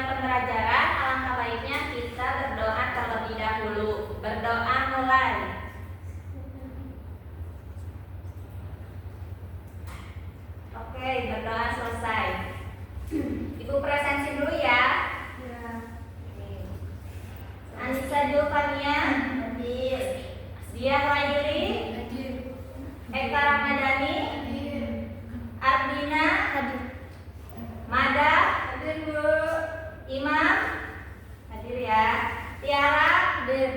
tujuan pembelajaran, alangkah baiknya kita berdoa terlebih dahulu. Berdoa mulai. Oke, berdoa selesai. Ibu presensi dulu ya. Anissa Julfania hadir. Dian Wahyudi hadir. Eka Ramadhani hadir. Ardina hadir. Mada hadir Bu. Imam hadir ya. Tiara hadir.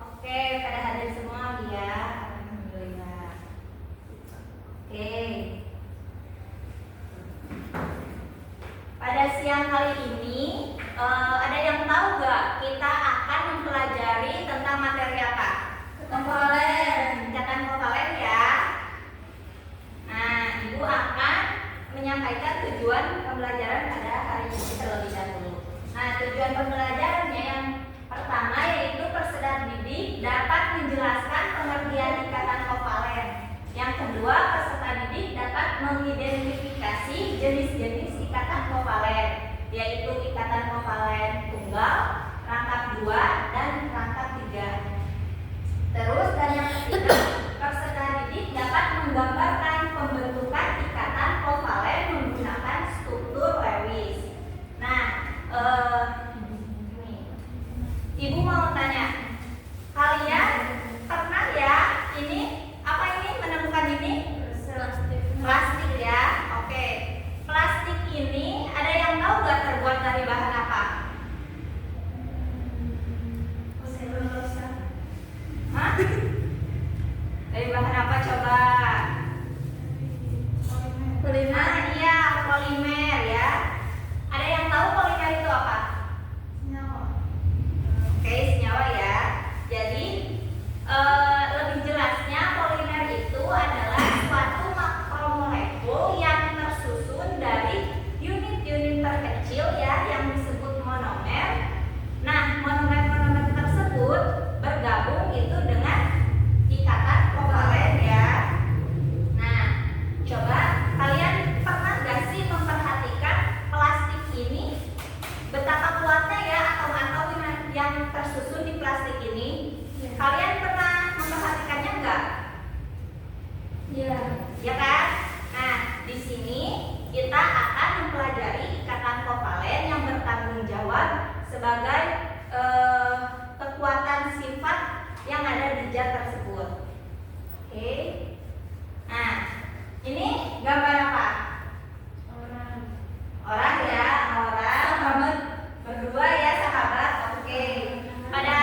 Oke, pada hadir semua ya. Alhamdulillah. Oke. Pada siang hari ini ada yang tahu gak kita akan mempelajari tentang materi apa? Kovalen, ikatan kovalen ya. Nah, Ibu akan menyampaikan tujuan pembelajaran pada hari ini terlebih dahulu. Nah, tujuan pembelajarannya yang pertama yaitu peserta didik dapat menjelaskan pengertian ikatan kovalen. Yang kedua, peserta didik dapat mengidentifikasi jenis-jenis ikatan kovalen, yaitu ikatan kovalen tunggal, rangkap 2, dan rangkap 3. Terus dan yang ketiga, peserta didik dapat menggambarkan pembentukan ikatan kovalen menggunakan struktur Lewis. Nah, Ibu mau tanya, kalian pernah ya ini apa ini menemukan ini? Plastik ya. Oke. Plastik ini ada yang tahu nggak terbuat dari bahan apa? Selulosa. Hah? Dari bahan apa coba? Polimer. Ah, iya, polimer ya. Ada yang tahu polimer itu apa? Senyawa. Oke, senyawa ya. Jadi lebih jelasnya polimer itu adalah suatu makromolekul yang tersusun dari unit-unit terkecil ya yang disebut monomer. Nah, monomer-monomer tersebut bergabung itu dengan ikatan kovalen ya. Nah, coba kalian pernah gak sih memperhatikan plastik ini betapa kuatnya ya atom-atom yang tersusun di plastik ini? Kalian pernah memperhatikannya enggak? Iya. Ya kan? Nah, di sini kita akan mempelajari ikatan kovalen yang bertanggung jawab sebagai kekuatan sifat yang ada di zat tersebut. Oke. Nah, ini gambar apa? Orang. Orang ya, orang. Sahabat. Berdua ya sahabat. Oke. Pada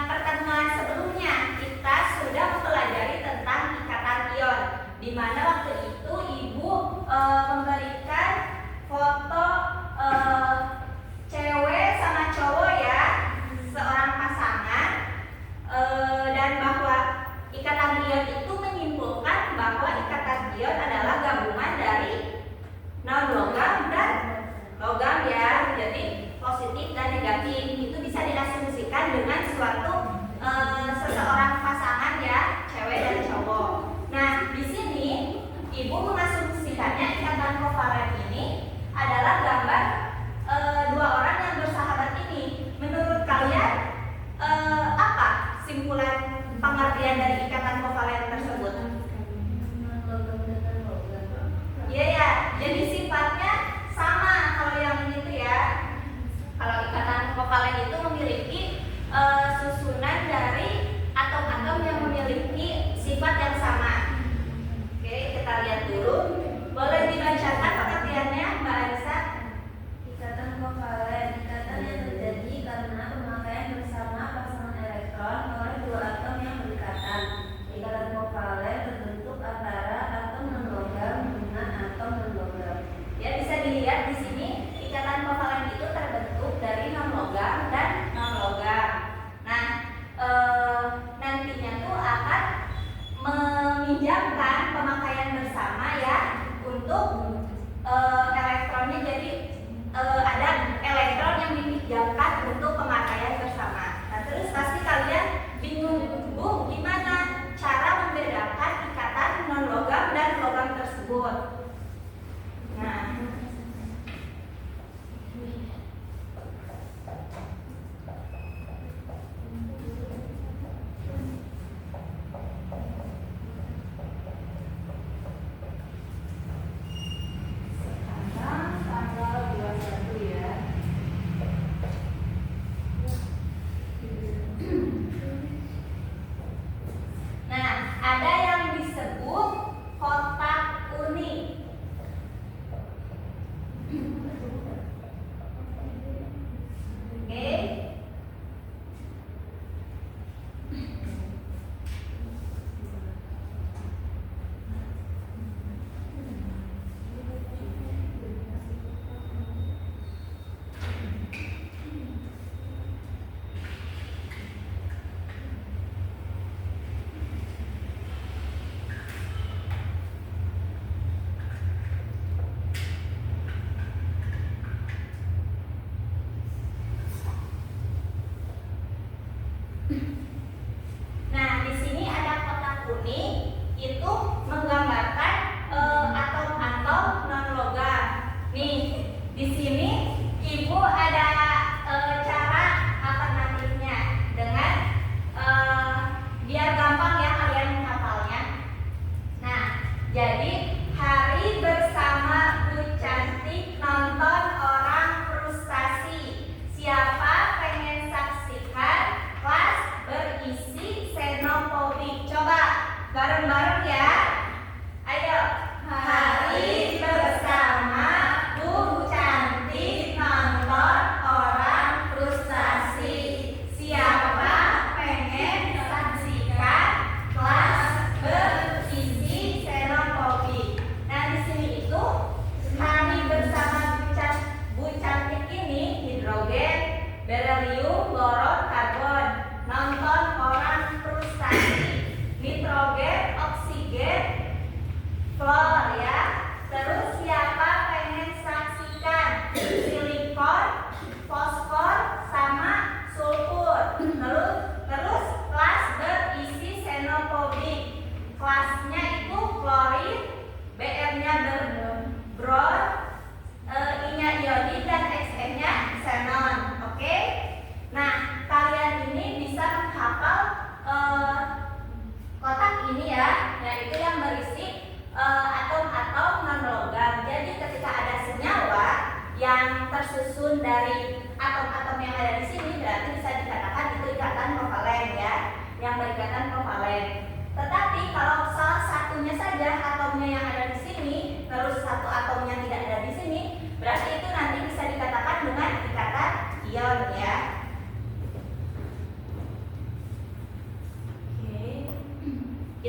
pertemuan sebelumnya kita sudah mempelajari tentang ikatan ion, di mana waktu itu Ibu memberikan foto cewek sama cowok ya, seorang pasangan, dan bahwa ikatan ion itu menyimpulkan bahwa ikatan ion adalah gabungan dari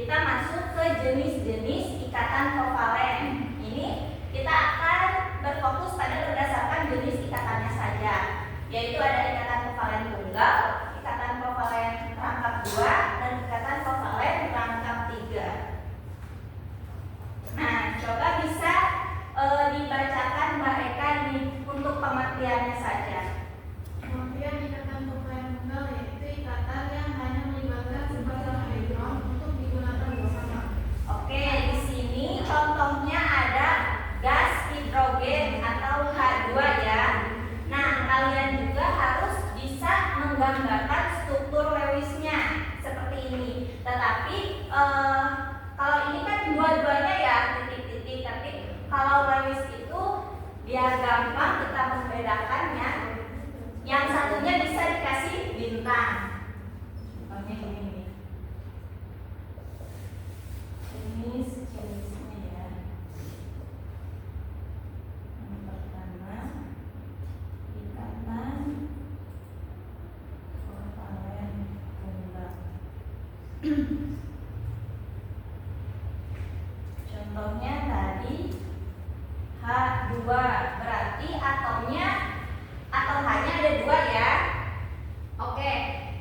kita masuk ke jenis-jenis ikatan kovalen. Ini kita akan berfokus pada berdasarkan jenis ikatannya saja, yaitu ada ikatan kovalen tunggal, ikatan kovalen rangkap 2, dan ikatan kovalen rangkap 3. Nah, coba bisa dibacakan Mbak Eka ini untuk pengertiannya saja. Pengertian ikatan kovalen tunggal yaitu ikatan yang hanya melibatkan sebuah elektron untuk digunakan bersama. Oke, di sini contohnya ada gas hidrogen atau H2 ya. Nah, kalian juga harus bisa menggambarkan struktur Lewisnya seperti ini. Tetapi kalau ini kan dua-duanya ya titik-titik, tapi kalau Lewis itu biar gampang kita membedakannya, yang satunya bisa dikasih bintang. Contohnya ini. Ini sejenisnya ya. Yang pertama, ikatan kovalen tunggal. Contohnya tadi H2, berarti atomnya atom H-nya ada 2 ya. Oke,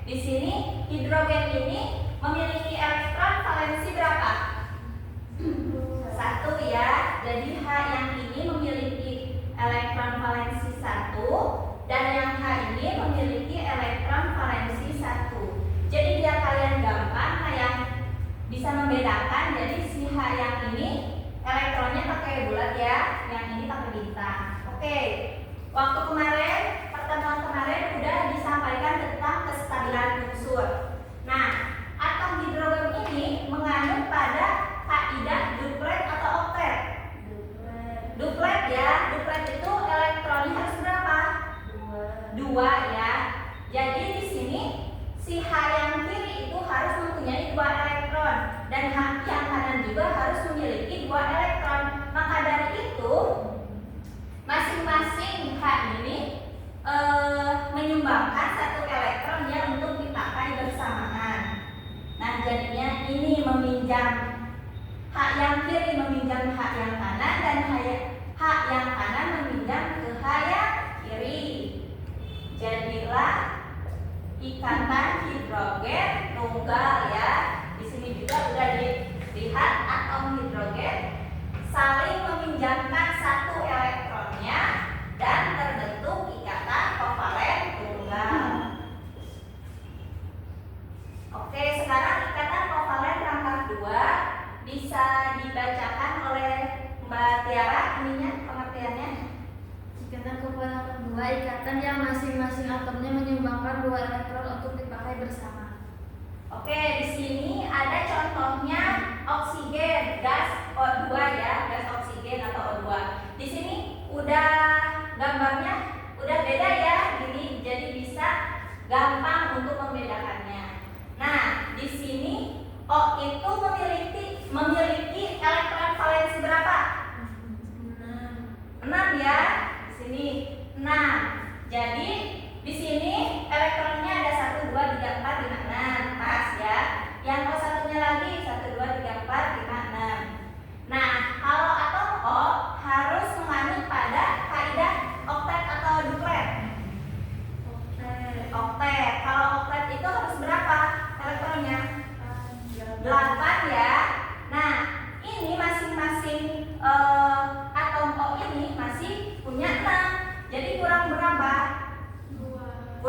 di sini hidrogen ini memiliki elektron valensi berapa? 1 ya. Jadi H yang ini memiliki elektron valensi 1 dan yang H ini memiliki elektron valensi 1. Jadi biar kalian gampang yang bisa membedakan, jadi si H yang ini elektronnya pakai bulat ya, yang ini pakai bintang. Oke, waktu kemarin, pertemuan kemarin udah disampaikan tentang kestabilan unsur. Nah, atom hidrogen ini mengandung pada kaidah duplet atau oktet. Duplet ya, duplet itu elektronnya harus berapa? 2 ya. Jadi di sini si H yang kiri itu harus mempunyai 2 elektron dan H yang kanan juga harus memiliki 2 elektron. Maka dari itu masing-masing H ini menyumbangkan 1 elektron yang untuk dipakai bersamaan. Nah, jadinya ini meminjam H yang kiri meminjam H yang kanan dan H yang kanan meminjam ke H yang kiri. Jadilah ikatan hidrogen tunggal ya. Di sini juga sudah dilihat atom hidrogen saling meminjamkan 1 elektronnya dan terbentuk ikatan kovalen tunggal. Oke, sekarang ikatan kovalen rangkap 2 bisa dibacakan oleh Mbak Tiara ininya pengertiannya. Ikatan kovalen rangkap 2, ikatan yang masing-masing atomnya menyumbangkan 2 elektron untuk dipakai bersama. Oke, di sini ada contohnya oksigen, gas O2 ya, gas oksigen atau O2. Di sini udah gambarnya udah beda ya, gini, jadi bisa gampang untuk membedakannya. Nah, di sini O itu memiliki elektron valensi berapa? 6 ya. Di sini 6. Jadi di sini elektronnya ada 1, 2, 3, 4, 5, 6. Pas ya. Yang O satunya lagi 1, 2, 3, 4, 5, 6. Nah, kalau atom O harus menganut pada kaidah oktet atau duplet. Oktet. Kalau oktet itu harus berapa elektronnya? 8 ya. Nah, ini masing-masing atom O ini masih punya 6. Jadi kurang berapa? 2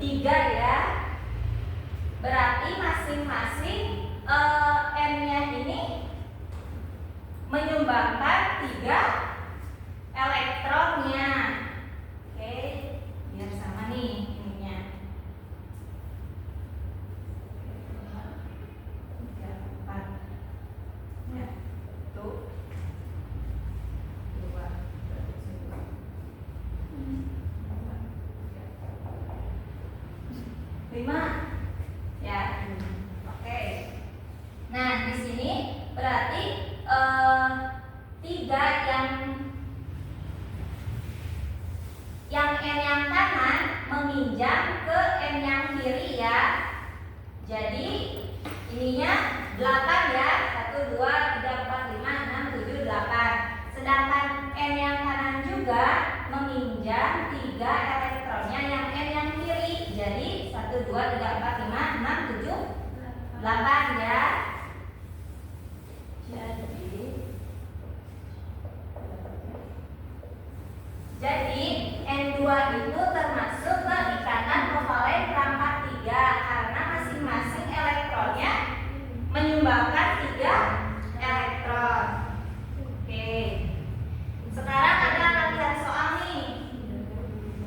3 ya. Berarti masing-masing N-nya ini menyumbangkan 3 elektronnya. Oke, biar sama nih ininya. 3, 4. Ya, tuh. 2, 5 ya. Oke. Nah, di sini berarti 3 yang N yang kanan meminjam ke N yang kiri ya. Jadi ininya 8 ya. 1, 2, 3, 4, 5, 6, 7, 8. Sedangkan N yang kanan juga meminjam 3 elektronnya yang N yang kiri. Jadi 1, 2, 3, 4, 5, 6, 7, 8 ya. Jadi N2 itu termasuk ke ikatan kovalen perangkat 3 karena masing-masing elektronnya menyumbangkan 3 elektron. Oke. Sekarang ada latihan soal nih.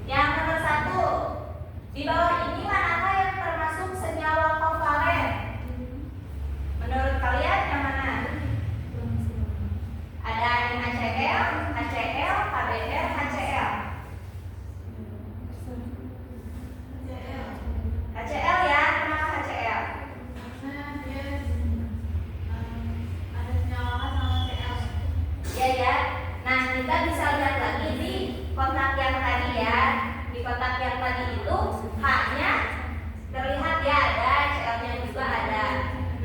Yang nomor 1. Di bawah ini manakah yang termasuk senyawa kovalen? Menurut kalian yang mana? Ada NaCl, HCl, KBr, HCl. HCl ya, kenapa HCl? Karena dia ada senyawa sama Cl. Ya ya. Nah, kita bisa lihat lagi di kotak yang tadi ya. Di kotak yang tadi itu H-nya terlihat ya ada, Cl-nya juga ada.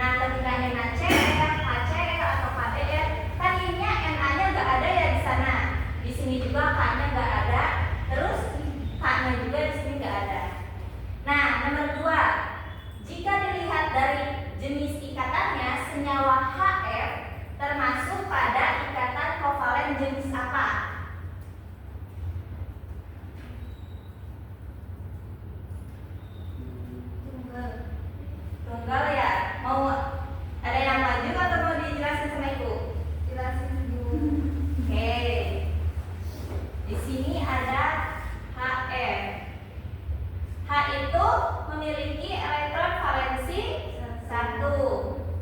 Nah, ketika NaCl, HCl atau KBr, kan ininya Na-nya nggak ada ya di sana. Di sini juga K-nya nggak ada. Terus K-nya juga di sini nggak ada. Nah, nomor 2. Jika dilihat dari jenis ikatannya, senyawa Hf termasuk pada ikatan kovalen jenis apa? Tunggal ya. Mau ada yang maju atau mau dijelasin sama ibu? Jelasin dulu. Oke. Di sini ada Hf. H itu memiliki elektron valensi 1.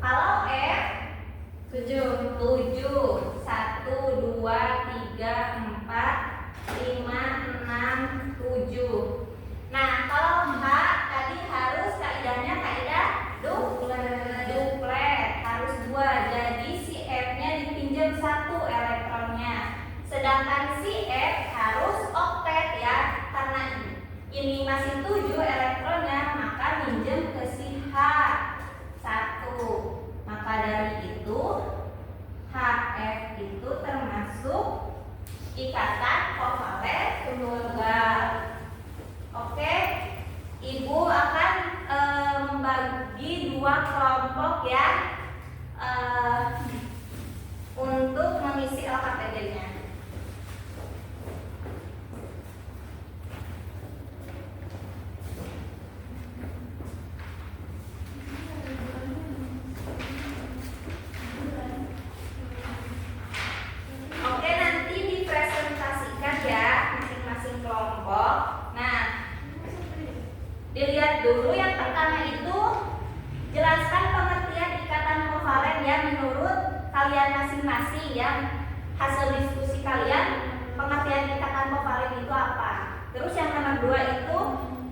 Kalau F 7. 1, 2, 3, 4, 5, 6, 7. Nah, kalau H tadi harus kaidahnya kaidah duplet, harus 2. Jadi si F-nya dipinjam 1 elektronnya. Sedangkan si F harus oktet ya, karena ini masih 7 elektronnya, maka minjem ke si H 1. Maka dari itu Hf itu termasuk ikatan kovalen tunggal. Oke, ibu akan membagi 2 kelompok ya untuk mengisi LKPD-nya. Oke, nanti dipresentasikan ya masing-masing kelompok. Nah, dilihat dulu yang pertama itu jelaskan pengertian ikatan kovalen ya menurut kalian masing-masing ya. Hasil diskusi kalian, pengertian ikatan kovalen itu apa? Terus yang nomor 2 itu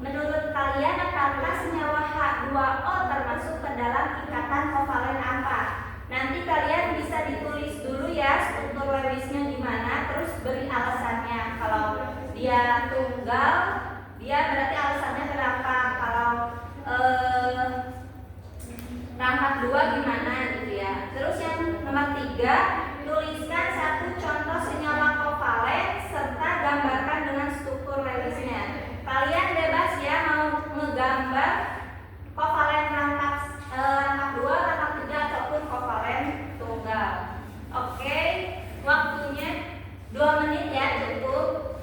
menurut kalian apakah senyawa H2O termasuk ke dalam ikatan kovalen apa? Nanti kalian bisa ditulis dulu ya struktur Lewisnya gimana, terus beri alasannya. Kalau dia tunggal, dia berarti alasannya kenapa. Kalau rangkap 2 gimana gitu ya. Terus yang nomor 3, tuliskan 1 contoh senyawa kovalen serta gambarkan dengan struktur Lewisnya. Kalian bebas ya mau ngegambar kovalen rangkap 2, rangkap 3 ataupun kovalen tunggal. Oke, waktunya 2 menit. Ya, cukup.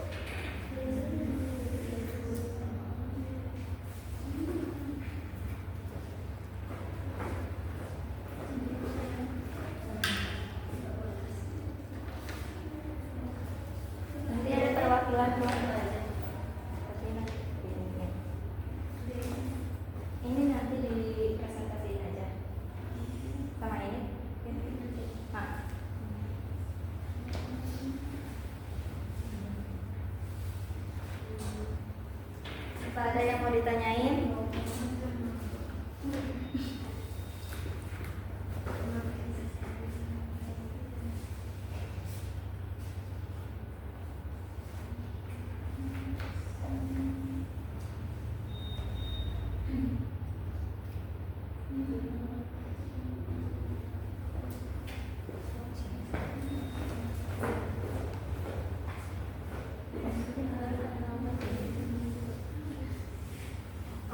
Apa ada yang mau ditanyain?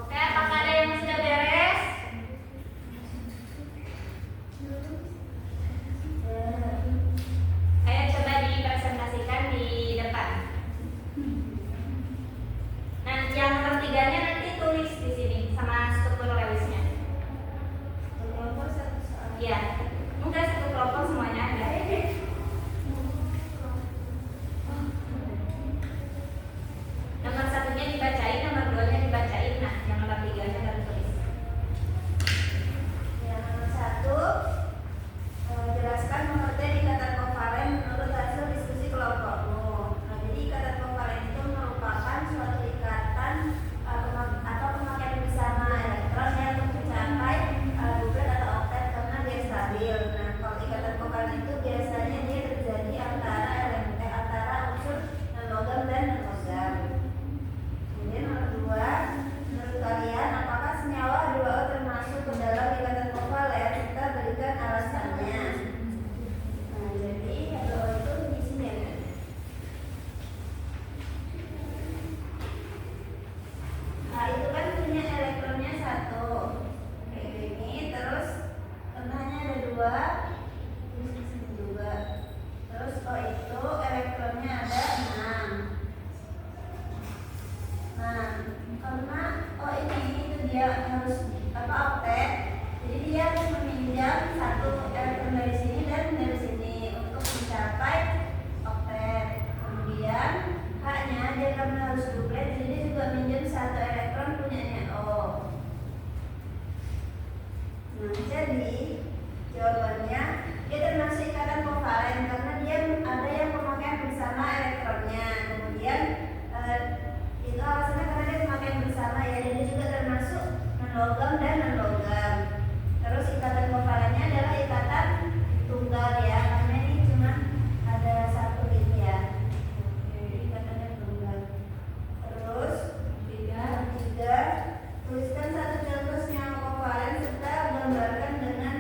Oke, apakah ada yang sudah beres? Ayo coba dipresentasikan di depan. Nah, yang ketiganya nanti tulis di sini sama struktur realisnya. Iya, enggak satu kelompok semuanya ada. Nomor satunya dibacain, nomor duanya dibacain. Nah, yang nomor tiganya baru tulis. Yang nomor satu, jelaskan pengertian ikatan kovalen menurut hasil diskusi kelompokmu. Nah, jadi ikatan kovalen itu merupakan suatu ikatan atau pemakaian bersama elektron yang mencapai duplet atau oktet karena dia stabil. Nah, kalau ikatan kovalen itu biasanya dia terjadi antara unsur non-logam dan non-logam. Kemudian nomor dua, menurut kalian apakah senyawa H2O termasuk ke dalam ikatan kovalen? Kita berikan alasannya. Nah, jadi H2O itu di sini ya. Nah, itu kan punya elektronnya satu, kayak gini. Terus tengahnya ada dua, terus di sini juga. Terus O itu elektronnya ada 6. Nah, karena oh ini itu dia harus oktet, jadi dia harus meminjam satu elektron dari sini dan dari sini untuk mencapai oktet. Kemudian H-nya dia karena harus duplet, jadi dia juga minjam satu elektron punyanya O. Nah, jadi jawabannya dia termasuk ikatan kovalen karena dia ada yang pemakaian bersama elektronnya. Kemudian itu alasannya karena dia pemakaian bersama ya, jadi juga termasuk non-logam dan non-logam. Terus ikatan kovalennya adalah ikatan tunggal ya, karena ini cuma ada satu ini ya. Jadi ikatannya tunggal. Terus tiga, tuliskan satu contoh senyawa kovalen serta gambarkan dengan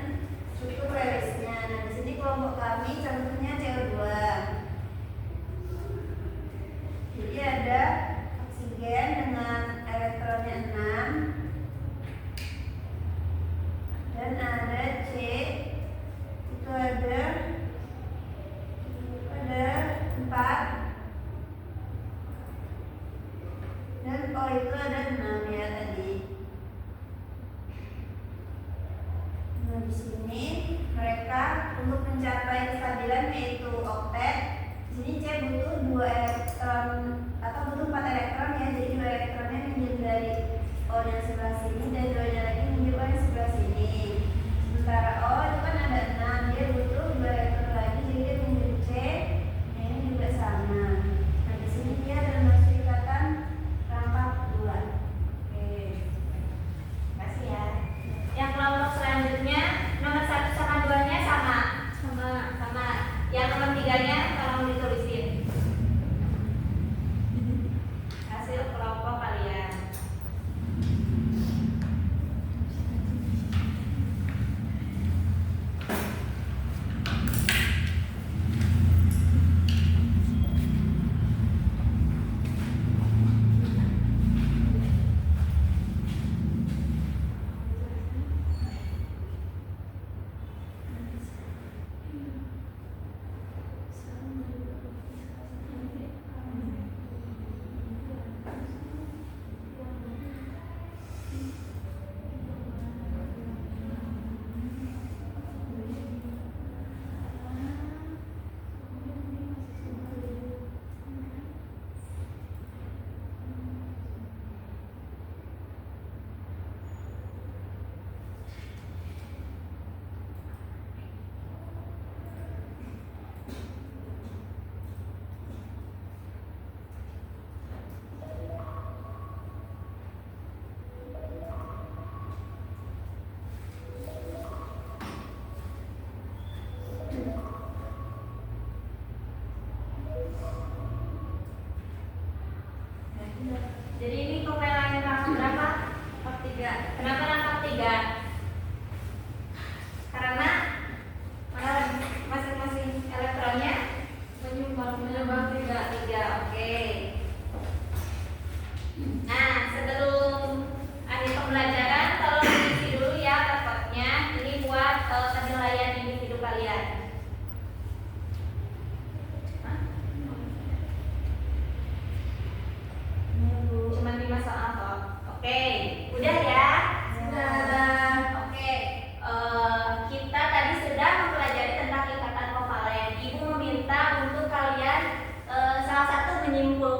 struktur realisnya. Nah, di sini kelompok kami contohnya CO2. Jadi ada oksigen dengan elektronnya 6 dan ada C itu ada 4 dan O itu ada 6 ya tadi. Nah, di sini mereka untuk mencapai kestabilan yaitu oktet. Di sini C butuh 2 elektron atau butuh 4 elektron ya, jadi 2 elektronnya minjem dari O yang sebelah sini dan 2-nya lagi minjem O yang sebelah sini. Sementara O itu kan ada 6, dia butuh 2 elektron lagi, jadi dia minjem C, yang ini juga sama. Nah, di sini dia termasuk ikatan rangka 2.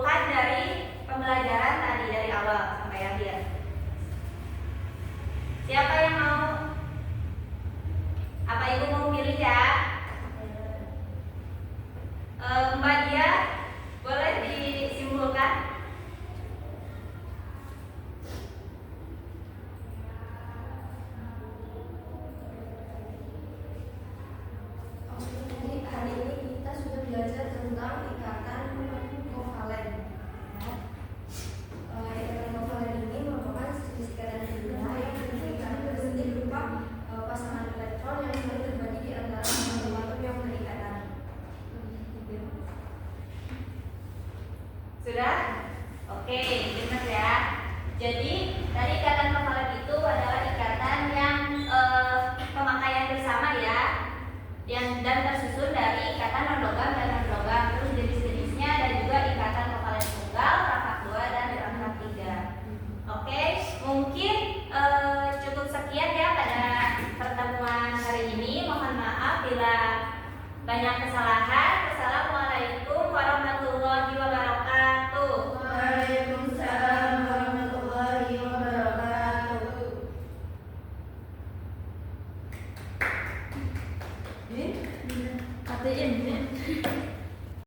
simpulkan dari pembelajaran tadi dari awal sampai akhir. Siapa yang mau? Apa ibu mau pilih ya? Mbak Dia, boleh disimpulkan? Jadi hari ini kita sudah belajar tentang ikatan kovalen. Ikatan kovalen ini merupakan jenis ikatan kimia yang diberikan berbentuk berupa pasangan elektron yang saling terbagi di antara atom-atom yang berikatan. Sudah? Oke, benar ya. Jadi tadi ikatan kovalen itu adalah ikatan yang pemakaian bersama ya, yang dan tersusun dari ikatan non-logam dan non-logam, terus jenis-jenisnya dan juga ikatan kovalen tunggal, rangkap 2 dan rangkap 3. Oke, mungkin cukup sekian ya pada pertemuan hari ini. Mohon maaf bila banyak kesalahan. Wassalamualaikum warahmatullahi wabarakatuh. Waalaikumsalam warahmatullahi wabarakatuh. Katiin